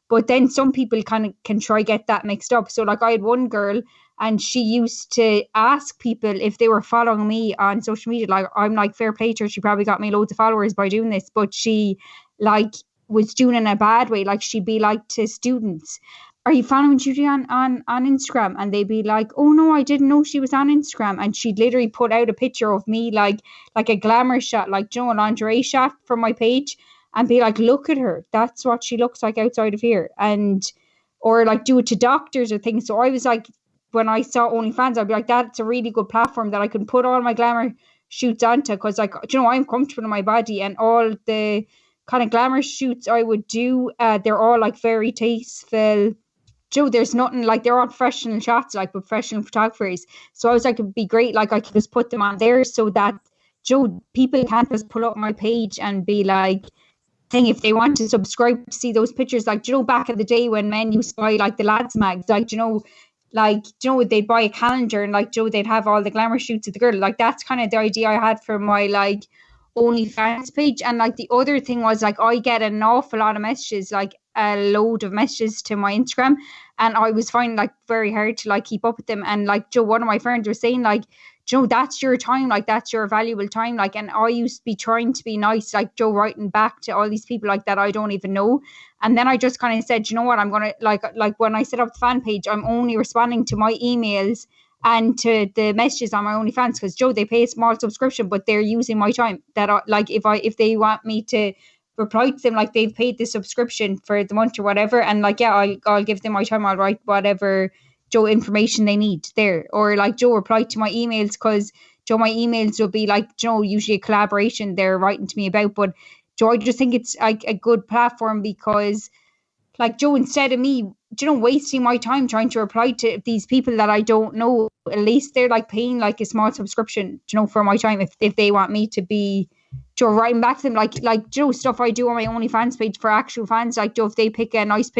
But then some people kind of can try get that mixed up. So like I had one girl and she used to ask people if they were following me on social media. Like I'm like, fair play to her, she probably got me loads of followers by doing this, but she like was doing it in a bad way. Like she'd be like to students, are you following Judy on Instagram? And they'd be like, oh no, I didn't know she was on Instagram. And she'd literally put out a picture of me like a glamour shot, like, you know, a lingerie shot from my page, and be like, look at her, that's what she looks like outside of here. And or like do it to doctors or things. So I was like, when I saw OnlyFans, I'd be like, that's a really good platform that I can put all my glamour shoots onto, because like, you know, I'm comfortable in my body, and all the kind of glamour shoots I would do, they're all like very tasteful. Joe, there's nothing like, they're all professional shots, like professional photographers. So I was like, it'd be great, like I could just put them on there so that, Joe, people can't just pull up my page and be like, thing, if they want to subscribe to see those pictures, like, you know, back in the day when men used to buy like the lads mags, like, you know, they'd buy a calendar and like, Joe, they'd have all the glamour shoots of the girl. Like that's kind of the idea I had for my like OnlyFans page. And like the other thing was like, I get an awful lot of messages, like a load of messages to my Instagram, and I was finding like very hard to like keep up with them. And like, Joe, one of my friends was saying like, Joe, that's your time, like that's your valuable time, like, and I used to be trying to be nice, like, Joe, writing back to all these people like that I don't even know. And then I just kind of said, you know what, I'm gonna like when I set up the fan page, I'm only responding to my emails and to the messages on my OnlyFans, because, Joe, they pay a small subscription, but they're using my time. That like if they want me to reply to them, like they've paid the subscription for the month or whatever, and like, yeah, I'll give them my time, I'll write whatever, Joe, information they need there, or like, Joe, reply to my emails, because, Joe, my emails will be like, Joe, usually a collaboration they're writing to me about. But, Joe, I just think it's like a good platform, because like, Joe, instead of me, you know, wasting my time trying to reply to these people that I don't know, at least they're like paying like a small subscription, you know, for my time, if they want me to be, Joe, writing back to them, like Joe, stuff I do on my OnlyFans page for actual fans, like, Joe, if they pick a nice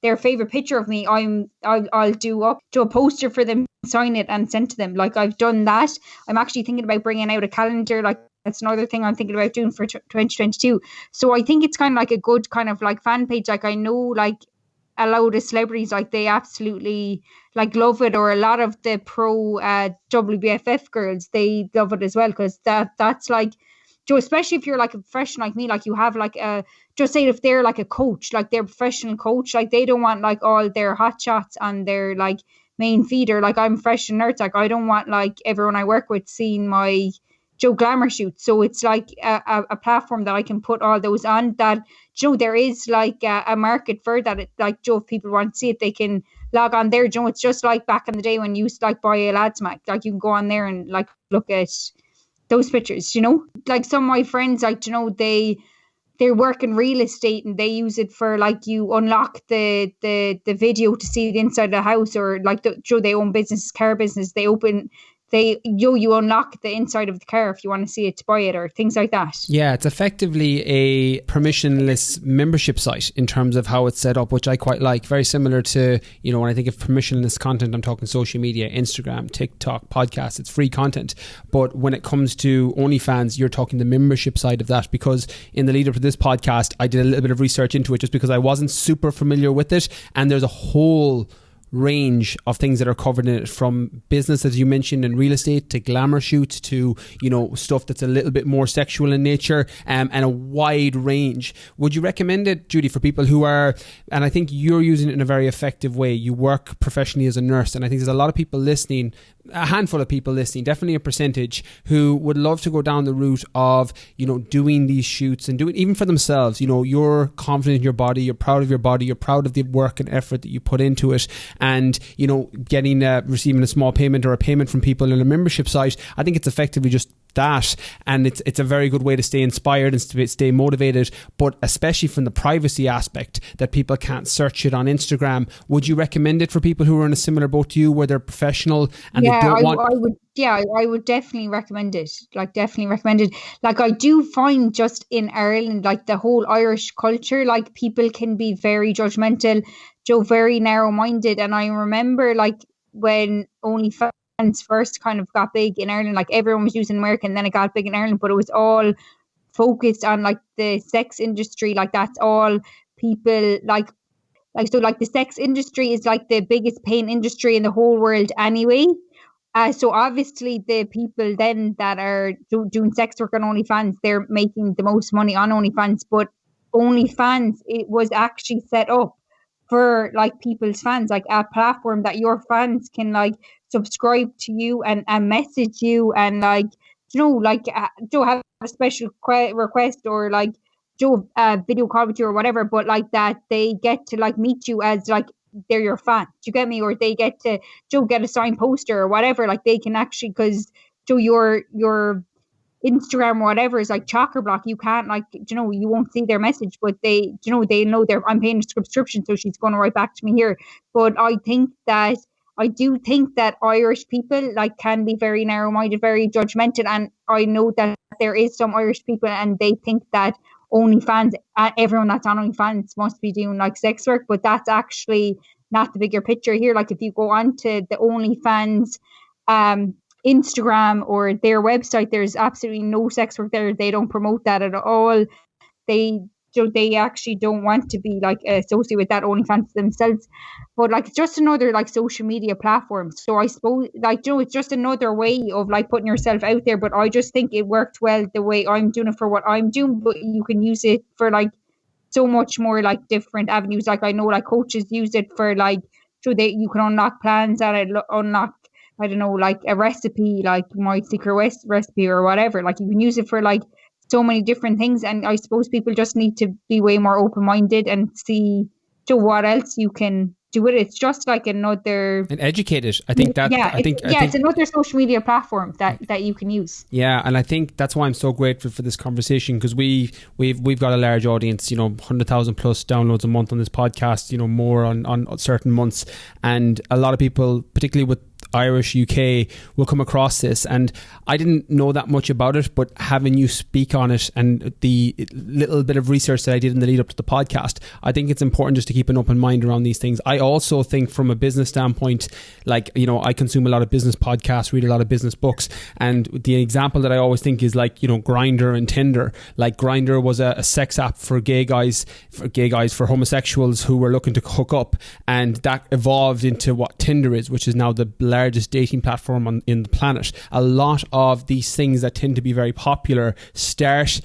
their favorite picture of me, I'll do up to a poster for them, sign it and send to them. Like I've done that. I'm actually thinking about bringing out a calendar, like that's another thing I'm thinking about doing for 2022. So I think it's kind of like a good kind of like fan page. Like I know like a load of celebrities, like they absolutely like love it, or a lot of the pro WBFF girls, they love it as well, because that's like, Joe, especially if you're like a professional like me, like you have like a, just say if they're like a coach, like they're a professional coach, like they don't want like all their hot shots on their like main feed, or like I'm a professional nurse, like I don't want like everyone I work with seeing my, Joe, glamour shoot. So it's like a platform that I can put all those on, that, Joe, there is like a market for that. It, like, Joe, if people want to see it, they can log on there. Joe, it's just like back in the day when you used to like buy a lads mag, like you can go on there and like look at those pictures, you know, like some of my friends, like, you know, they work in real estate and they use it for like, you unlock the video to see the inside of the house, or like, Joe, they own business, car business, you unlock the inside of the car if you want to see it, to buy it, or things like that. Yeah, it's effectively a permissionless membership site in terms of how it's set up, which I quite like. Very similar to, you know, when I think of permissionless content, I'm talking social media, Instagram, TikTok, podcasts, it's free content. But when it comes to OnlyFans, you're talking the membership side of that, because in the lead up to this podcast, I did a little bit of research into it just because I wasn't super familiar with it. And there's a whole range of things that are covered in it, from business, as you mentioned, in real estate, to glamour shoots, to, you know, stuff that's a little bit more sexual in nature, and a wide range. Would you recommend it, Judy, for people who are, and I think you're using it in a very effective way, you work professionally as a nurse, and I think there's a lot of people listening, a handful of people listening, definitely a percentage, who would love to go down the route of, you know, doing these shoots and doing even for themselves. You know, you're confident in your body, you're proud of your body, you're proud of the work and effort that you put into it, and, you know, getting receiving a small payment or a payment from people in a membership site. I think it's effectively just that, and it's a very good way to stay inspired and stay motivated, but especially from the privacy aspect, that people can't search it on Instagram. Would you recommend it for people who are in a similar boat to you, where they're professional and they don't want... I would definitely recommend it. Like, I do find just in Ireland, like the whole Irish culture, like people can be very judgmental, very narrow-minded. And I remember, like, when OnlyFans first kind of got big in Ireland, like everyone was using American, then it got big in Ireland, but it was all focused on like the sex industry. Like, that's all people like so like the sex industry is like the biggest paying industry in the whole world anyway. So obviously the people then that are doing sex work on OnlyFans, they're making the most money on OnlyFans. But OnlyFans, it was actually set up for like people's fans, like a platform that your fans can like subscribe to you and message you, and like, you know, like have a special request, or like video call with you or whatever, but like that they get to like meet you as like they're your fan. Do you get me? Or they get to get a signed poster or whatever. Like they can actually, because your Instagram or whatever is like chocker block. You can't, like, you know, you won't see their message, but they, you know, they know I'm paying a subscription, so she's going to write back to me here. But I do think that Irish people like can be very narrow-minded, very judgmental, and I know that there is some Irish people and they think that OnlyFans, everyone that's on OnlyFans must be doing like sex work, but that's actually not the bigger picture here. Like, if you go onto the OnlyFans Instagram or their website, there's absolutely no sex work there. They don't promote that at all. They actually don't want to be like associated with that OnlyFans themselves. But like, it's just another like social media platform. So I suppose, like, you know, it's just another way of like putting yourself out there. But I just think it worked well the way I'm doing it for what I'm doing. But you can use it for like so much more like different avenues. Like, I know like coaches use it for like, so you can unlock plans and unlock, I don't know, like a recipe, like my secret recipe or whatever. Like, you can use it for like so many different things, and I suppose people just need to be way more open-minded and see to what else you can do with it. It's just like another, and educated. I think that it's another social media platform that you can use. Yeah, and I think that's why I'm so grateful for this conversation, because we've got a large audience, you know, 100,000 plus downloads a month on this podcast, you know, more on certain months, and a lot of people, particularly with Irish UK, will come across this, and I didn't know that much about it, but having you speak on it and the little bit of research that I did in the lead up to the podcast, I think it's important just to keep an open mind around these things. I also think from a business standpoint, like, you know, I consume a lot of business podcasts, read a lot of business books, and the example that I always think is like, you know, Grindr and Tinder. Like, Grindr was a sex app for gay guys, for homosexuals who were looking to hook up, and that evolved into what Tinder is, which is now the largest dating platform in the planet. A lot of these things that tend to be very popular start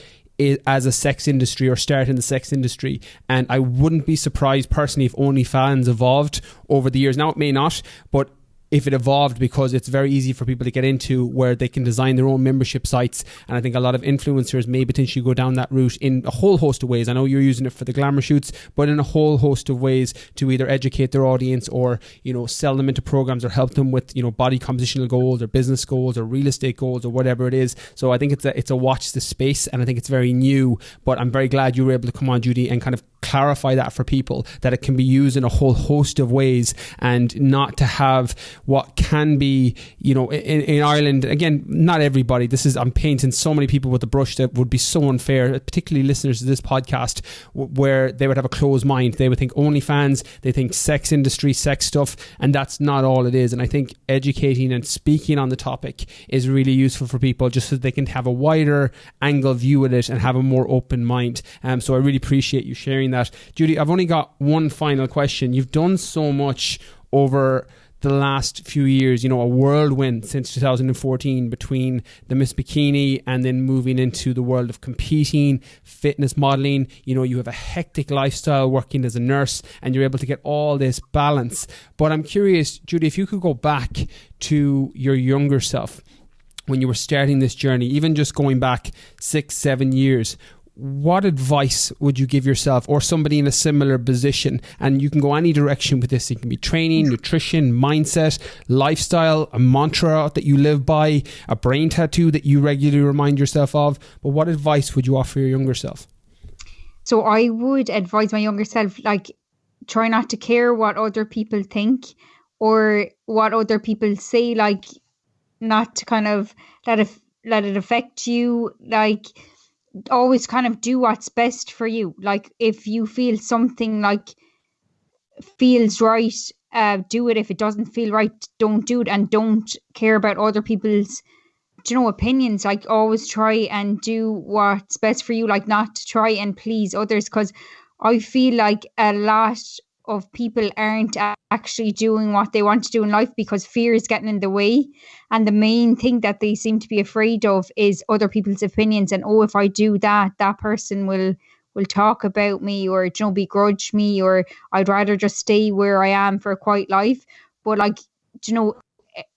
as a sex industry, or start in the sex industry, and I wouldn't be surprised personally if OnlyFans evolved over the years. Now, it may not, but if it evolved, because it's very easy for people to get into, where they can design their own membership sites. And I think a lot of influencers may potentially go down that route in a whole host of ways. I know you're using it for the glamour shoots, but in a whole host of ways to either educate their audience, or, you know, sell them into programs, or help them with, you know, body compositional goals or business goals or real estate goals or whatever it is. So I think it's a watch this space, and I think it's very new, but I'm very glad you were able to come on, Judy, and kind of clarify that for people, that it can be used in a whole host of ways, and not to have what can be, you know, in Ireland, again, not everybody, I'm painting so many people with a brush that would be so unfair, particularly listeners to this podcast, where they would have a closed mind. They would think OnlyFans, they think sex industry, sex stuff, and that's not all it is. And I think educating and speaking on the topic is really useful for people, just so they can have a wider angle view at it and have a more open mind. So I really appreciate you sharing that. Judy, I've only got one final question. You've done so much over the last few years, a whirlwind since 2014 between the Miss Bikini and then moving into the world of competing, fitness modeling. You have a hectic lifestyle working as a nurse and you're able to get all this balance. But I'm curious, Judy, if you could go back to your younger self when you were starting this journey, even just going back 6-7 years, what advice would you give yourself or somebody in a similar position? And you can go any direction with this. It can be training, nutrition, mindset, lifestyle, a mantra that you live by, a brain tattoo that you regularly remind yourself of. But what advice would you offer your younger self? So I would advise my younger self, try not to care what other people think or what other people say, not to kind of let it affect you, always kind of do what's best for you. If you feel something feels right, do it. If it doesn't feel right, don't do it, and don't care about other people's opinions. Always try and do what's best for you, not to try and please others, because I feel like a lot of people aren't actually doing what they want to do in life because fear is getting in the way, and the main thing that they seem to be afraid of is other people's opinions, and if I do that person will talk about me or begrudge me, or I'd rather just stay where I am for a quiet life. But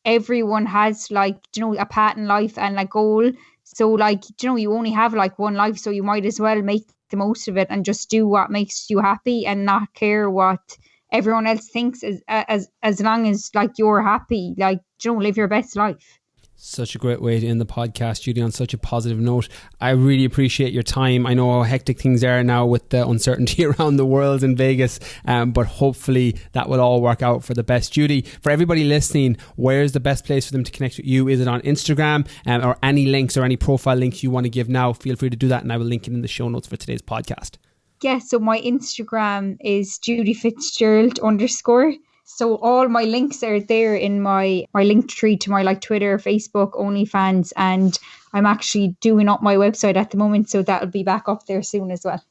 everyone has a path in life and a goal, so you only have one life, so you might as well make the most of it and just do what makes you happy and not care what everyone else thinks, as long as you're happy, live your best life. Such a great way to end the podcast, Judy, on such a positive note. I really appreciate your time. I know how hectic things are now with the uncertainty around the world in Vegas, but hopefully that will all work out for the best. Judy, for everybody listening, where's the best place for them to connect with you? Is it on Instagram, or any links or any profile links you want to give now? Feel free to do that, and I will link it in the show notes for today's podcast. Yeah, so my Instagram is Judy Fitzgerald _. So all my links are there in my link tree to my Twitter, Facebook, OnlyFans, and I'm actually doing up my website at the moment, so that'll be back up there soon as well.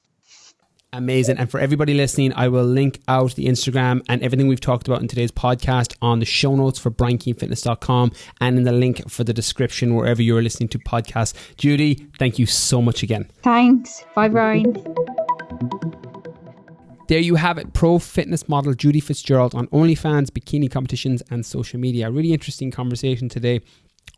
Amazing. And for everybody listening, I will link out the Instagram and everything we've talked about in today's podcast on the show notes for BrianKeaneFitness.com and in the link for the description wherever you're listening to podcasts. Judy, thank you so much again. Thanks. Bye, Brian. There you have it, pro fitness model Judy Fitzgerald on OnlyFans, bikini competitions and social media. Really interesting conversation today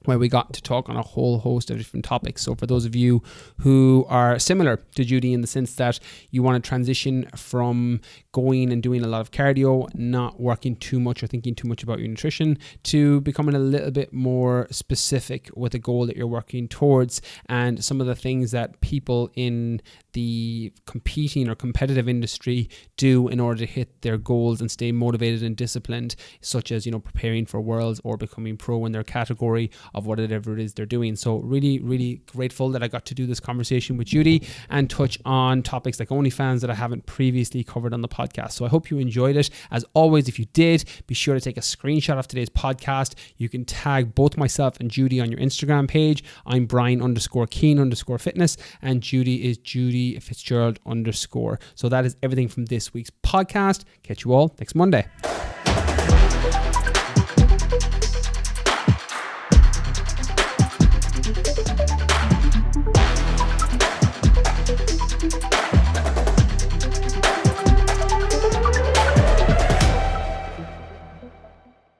where we got to talk on a whole host of different topics. So for those of you who are similar to Judy in the sense that you want to transition from going and doing a lot of cardio, not working too much or thinking too much about your nutrition, to becoming a little bit more specific with a goal that you're working towards, and some of the things that people in the competing or competitive industry do in order to hit their goals and stay motivated and disciplined, such as, preparing for worlds or becoming pro in their category of whatever it is they're doing. So really, really grateful that I got to do this conversation with Judy and touch on topics like OnlyFans that I haven't previously covered on the podcast. So I hope you enjoyed it. As always, if you did, be sure to take a screenshot of today's podcast. You can tag both myself and Judy on your Instagram page. I'm Brian_Keane_fitness and Judy is Judy Fitzgerald _. So that is everything from this week's podcast. Catch you all next Monday.